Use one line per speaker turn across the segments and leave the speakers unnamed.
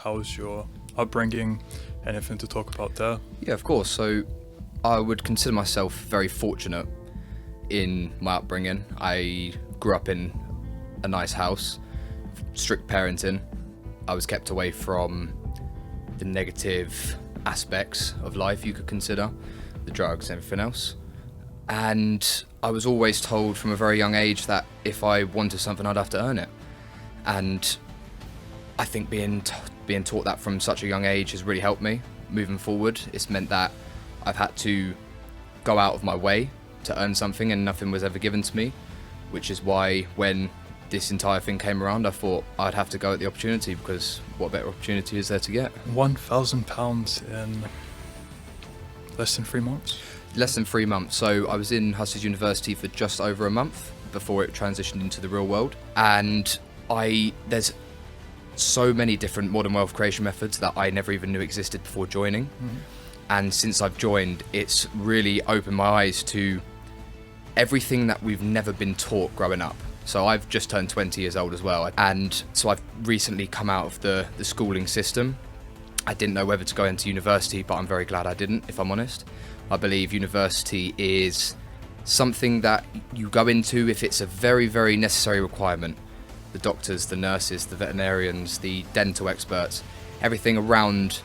How's your upbringing? Anything to talk about there?
Yeah, of course. So I would consider myself very fortunate in my upbringing. I grew up in a nice house, strict parenting. I was kept away from the negative aspects of life you could consider, the drugs and everything else. And I was always told from a very young age that if I wanted something, I'd have to earn it. And I think being taught that from such a young age has really helped me moving forward. It's meant that I've had to go out of my way to earn something, and nothing was ever given to me, which is why when this entire thing came around, I thought I'd have to go at the opportunity, because what better opportunity is there to get?
£1,000 in less than 3 months?
Less than 3 months. So I was in Hustlers University for just over a month before it transitioned into the real world. And there's so many different modern wealth creation methods that I never even knew existed before joining. Mm-hmm. And since I've joined, it's really opened my eyes to everything that we've never been taught growing up. So I've just turned 20 years old as well. And so I've recently come out of the schooling system. I didn't know whether to go into university, but I'm very glad I didn't, if I'm honest. I believe university is something that you go into if it's a very, very necessary requirement. The doctors, the nurses, the veterinarians, the dental experts, everything around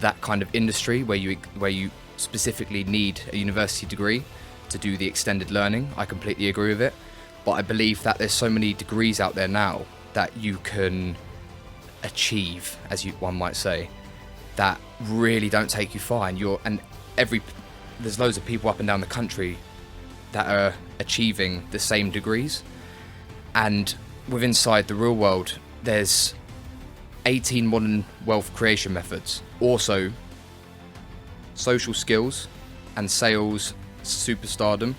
that kind of industry where you specifically need a university degree to do the extended learning. I completely agree with it. But I believe that there's so many degrees out there now that you can achieve, one might say, that really don't take you far. There's loads of people up and down the country that are achieving the same degrees. And inside the real world, there's 18 modern wealth creation methods. Also, social skills and sales superstardom,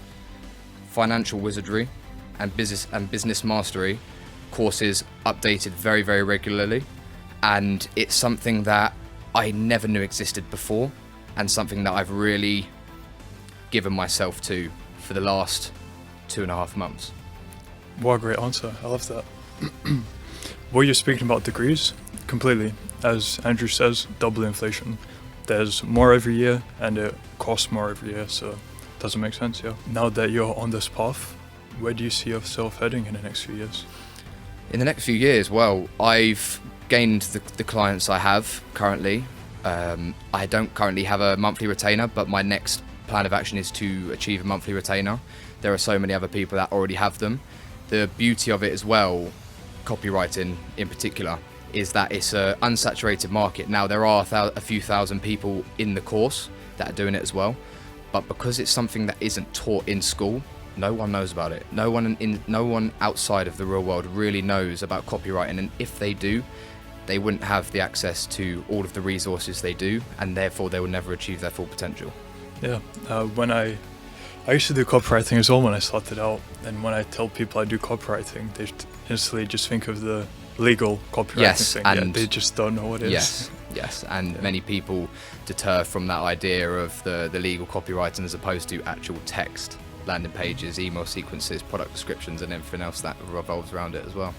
financial wizardry, and business mastery courses updated very, very regularly. And it's something that I never knew existed before, and something that I've really given myself to for the last 2.5 months.
What a great answer. I love that. What you're speaking about degrees, completely. As Andrew says, double inflation. There's more every year and it costs more every year, so it doesn't make sense, yeah. Now that you're on this path, where do you see yourself heading in the next few years?
In the next few years, well, I've gained the clients I have currently. I don't currently have a monthly retainer, but my next plan of action is to achieve a monthly retainer. There are so many other people that already have them. The beauty of it as well, copywriting in particular, is that it's an unsaturated market. Now, there are a few thousand people in the course that are doing it as well, but because it's something that isn't taught in school, no one knows about it. No one outside of the real world really knows about copywriting, and if they do, they wouldn't have the access to all of the resources they do, and therefore they will never achieve their full potential.
Yeah, when I used to do copywriting as well when I started out, and when I tell people I do copywriting, they instantly just think of the legal copywriting thing. And they just don't know what it is.
Yes, and many people deter from that idea of the legal copywriting as opposed to actual text, landing pages, email sequences, product descriptions, and everything else that revolves around it as well.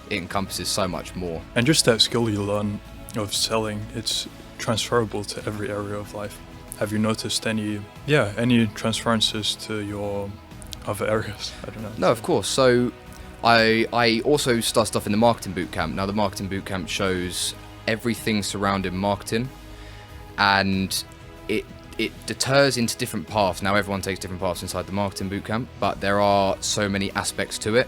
It encompasses so much more.
And just that skill you learn of selling, it's transferable to every area of life. Have you noticed any transferences to your other areas? I don't know.
No, of course. So I also started off in the marketing bootcamp. Now, the marketing bootcamp shows everything surrounding marketing, and it deters into different paths. Now, everyone takes different paths inside the marketing bootcamp, but there are so many aspects to it.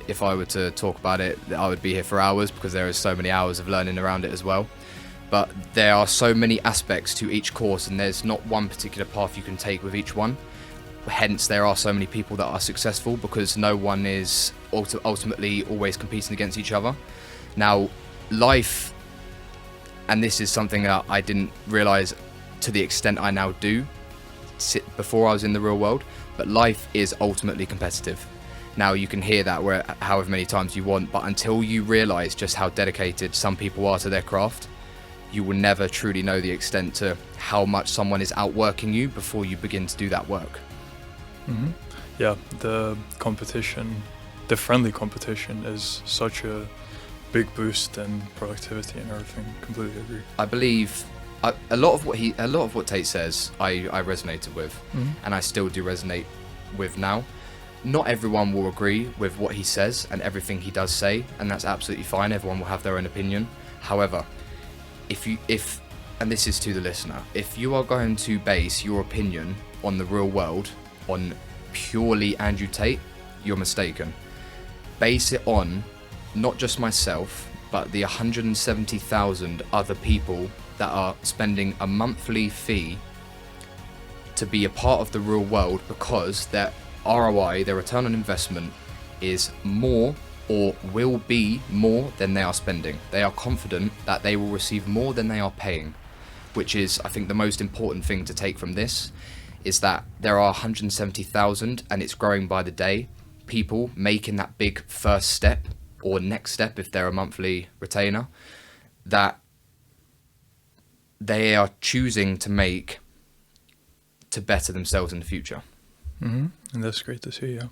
If I were to talk about it, I would be here for hours, because there is so many hours of learning around it as well. But there are so many aspects to each course, and there's not one particular path you can take with each one. Hence, there are so many people that are successful, because no one is ultimately always competing against each other. Now, life, and this is something that I didn't realize to the extent I now do before I was in the real world, but life is ultimately competitive. Now, you can hear that however many times you want, but until you realize just how dedicated some people are to their craft, you will never truly know the extent to how much someone is outworking you before you begin to do that work.
Mm-hmm. Yeah, the friendly competition is such a big boost in productivity and everything. Completely agree.
I believe a lot of what Tate says, I resonated with, and I still do resonate with now. Not everyone will agree with what he says and everything he does say, and that's absolutely fine. Everyone will have their own opinion. However, if and this is to the listener, if you are going to base your opinion on the real world on purely Andrew Tate, you're mistaken. Base it on not just myself, but the 170,000 other people that are spending a monthly fee to be a part of the real world, because their ROI, their return on investment, is more or will be more than they are spending. They are confident that they will receive more than they are paying, which is, I think, the most important thing to take from this, is that there are 170,000, and it's growing by the day, people making that big first step, or next step if they're a monthly retainer, that they are choosing to make to better themselves in the future.
And that's great to see, yeah.